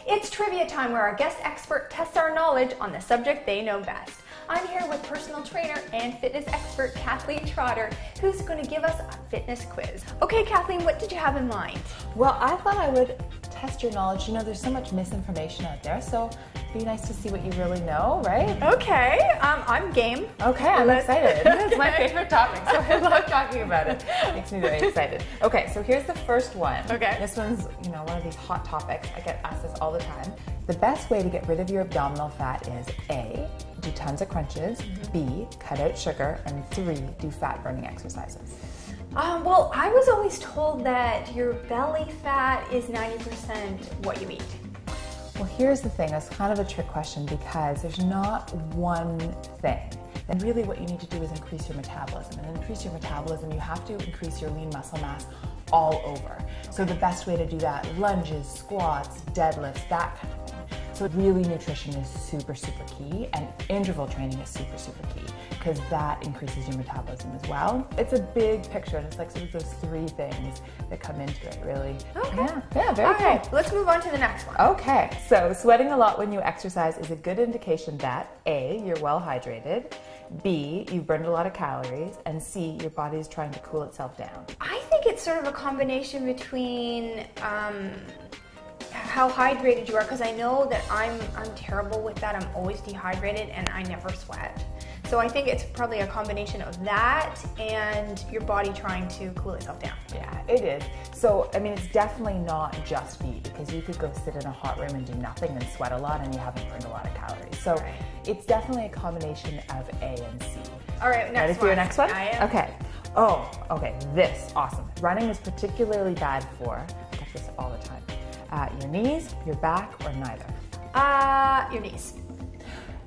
It's trivia time where our guest expert tests our knowledge on the subject they know best. I'm here with personal trainer and fitness expert Kathleen Trotter, who's going to give us a fitness quiz. Okay, Kathleen, what did you have in mind? Well, I thought I would test your knowledge. You know, there's so much misinformation out there, so it'd be nice to see what you really know, right? Okay, I'm game. Okay, I'm excited. It's my favorite topic, so I love talking about it. Makes me very excited. Okay, so here's the first one. Okay. This one's, you know, one of these hot topics. I get asked this all the time. The best way to get rid of your abdominal fat is A, do tons of crunches, B, cut out sugar, and 3, do fat burning exercises. Well, I was always told that your belly fat is 90% what you eat. Well, here's the thing. It's kind of a trick question because there's not one thing. And really what you need to do is increase your metabolism. And to increase your metabolism, you have to increase your lean muscle mass all over. So the best way to do that, lunges, squats, deadlifts, that kind of thing. So really nutrition is super, super key, and interval training is super, super key because that increases your metabolism as well. It's a big picture, and it's like sort of those 3 things that come into it, really. Okay. Yeah, very cool. Okay, let's move on to the next one. Okay, so sweating a lot when you exercise is a good indication that A, you're well hydrated, B, you've burned a lot of calories, and C, your body is trying to cool itself down. I think it's sort of a combination between how hydrated you are, because I know that I'm terrible with that. I'm always dehydrated and I never sweat. So I think it's probably a combination of that and your body trying to cool itself down. Yeah, it is. So, I mean, it's definitely not just B, because you could go sit in a hot room and do nothing and sweat a lot and you haven't burned a lot of calories. So Right. It's definitely a combination of A and C. All right, next Ready one. for your next one? I am. Okay. Oh, okay, this, awesome. Running is particularly bad for, I get this all the time, your knees, your back, or neither. Your knees.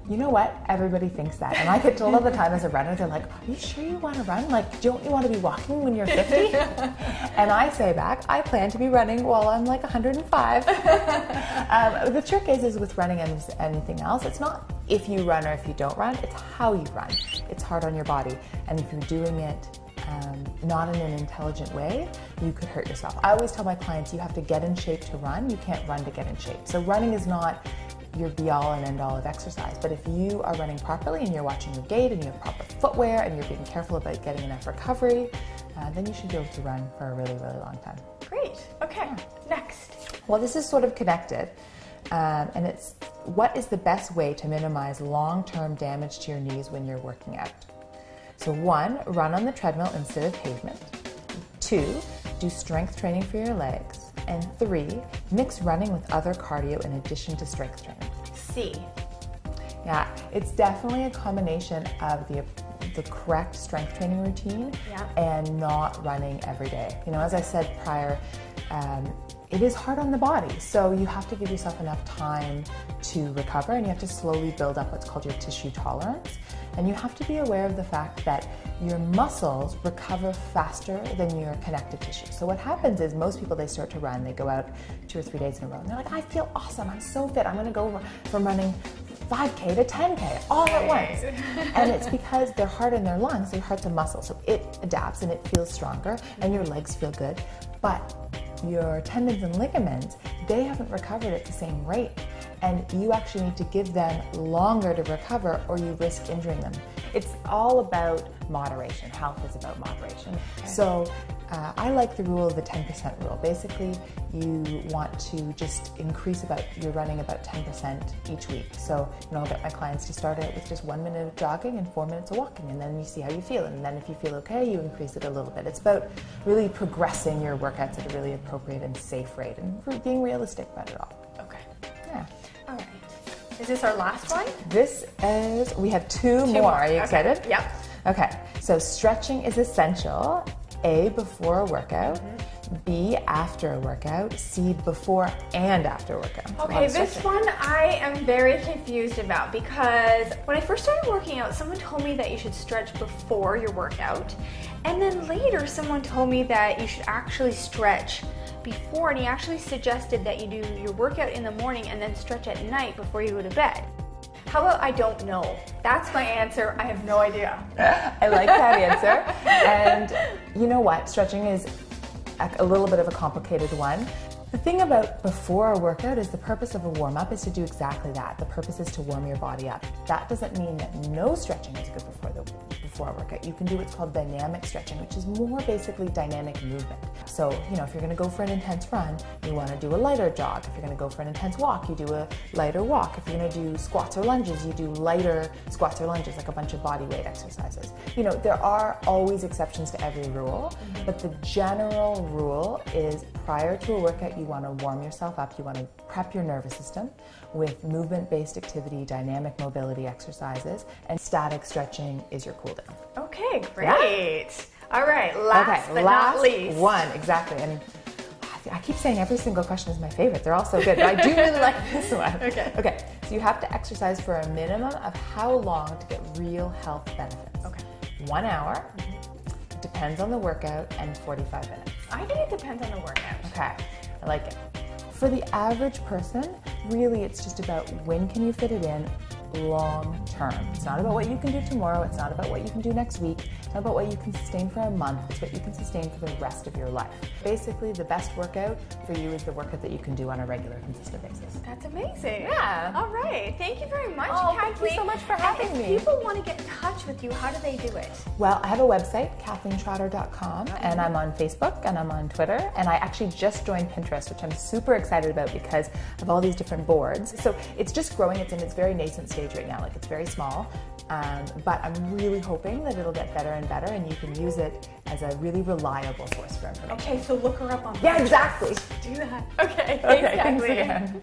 You know what? Everybody thinks that. And I get told all the time as a runner, they're like, are you sure you want to run? Like, don't you want to be walking when you're 50? And I say back, I plan to be running while I'm like 105. The trick is with running and anything else, it's not if you run or if you don't run, it's how you run. It's hard on your body. And if you're doing it not in an intelligent way, you could hurt yourself. I always tell my clients, you have to get in shape to run. You can't run to get in shape. So running is not your be-all and end-all of exercise. But if you are running properly and you're watching your gait and you have proper footwear and you're being careful about getting enough recovery, then you should be able to run for a really, really long time. Great. Okay, next. Well, this is sort of connected. And it's, what is the best way to minimize long-term damage to your knees when you're working out? So 1, run on the treadmill instead of pavement. 2, do strength training for your legs. And 3, mix running with other cardio in addition to strength training. C. Yeah, it's definitely a combination of the correct strength training routine and not running every day. You know, as I said prior, it is hard on the body, so you have to give yourself enough time to recover, and you have to slowly build up what's called your tissue tolerance. And you have to be aware of the fact that your muscles recover faster than your connective tissue. So what happens is most people, they start to run, they go out 2 or 3 days in a row, and they're like, I feel awesome, I'm so fit, I'm gonna go from running 5K to 10K all at once. And it's because they're hard in their lungs, they hurt the muscle. So it adapts and it feels stronger and your legs feel good. But your tendons and ligaments, they haven't recovered at the same rate. And you actually need to give them longer to recover or you risk injuring them. It's all about moderation. Health is about moderation. Okay. So I like the rule of the 10% rule. Basically, you want to just increase you're running about 10% each week. So, you know, I'll get my clients to start out with just 1 minute of jogging and 4 minutes of walking, and then you see how you feel. And then if you feel okay, you increase it a little bit. It's about really progressing your workouts at a really appropriate and safe rate and being realistic about it all. Okay. Yeah. All right. Is this our last one? This is, we have two more. Are you excited? Yep. Okay, so stretching is essential. A, before a workout. B, after a workout. C, before and after a workout. Okay, this one I am very confused about because when I first started working out, someone told me that you should stretch before your workout. And then later someone told me that you should actually stretch before, and he actually suggested that you do your workout in the morning and then stretch at night before you go to bed. How about I don't know? That's my answer. I have no idea. I like that answer. And you know what? Stretching is a little bit of a complicated one. The thing about before a workout is the purpose of a warm-up is to do exactly that. The purpose is to warm your body up. That doesn't mean that no stretching is good before a workout. You can do what's called dynamic stretching, which is more basically dynamic movement. So, you know, if you're going to go for an intense run, you want to do a lighter jog. If you're going to go for an intense walk, you do a lighter walk. If you're going to do squats or lunges, you do lighter squats or lunges, like a bunch of body weight exercises. You know, there are always exceptions to every rule, but the general rule is prior to a workout, you want to warm yourself up. You want to prep your nervous system with movement-based activity, dynamic mobility exercises, and static stretching is your cool down. Okay, great. Yeah. All right, last but not least. One, exactly. And I keep saying every single question is my favorite. They're all so good, but I do really like this one. Okay, so you have to exercise for a minimum of how long to get real health benefits? 1 hour, it depends on the workout, and 45 minutes. I think it depends on the workout. Okay, I like it. For the average person, really it's just about when can you fit it in long term. It's not about what you can do tomorrow, it's not about what you can do next week, it's not about what you can sustain for a month, it's what you can sustain for the rest of your life. Basically, the best workout for you is the workout that you can do on a regular, consistent basis. That's amazing. Yeah. All right. Thank you very much, Kathleen. Thank you so much for having me. If people want to get in touch with you, how do they do it? Well, I have a website, KathleenTrotter.com, and I'm on Facebook, and I'm on Twitter, and I actually just joined Pinterest, which I'm super excited about because of all these different boards. So it's just growing. It's in its very nascent stage right now. Like, it's very small, but I'm really hoping that it'll get better and better, and you can use it as a really reliable source for information. Okay, so look her up on Pinterest. Yeah, exactly. Do that. Okay, thanks, Kathleen. Thanks again.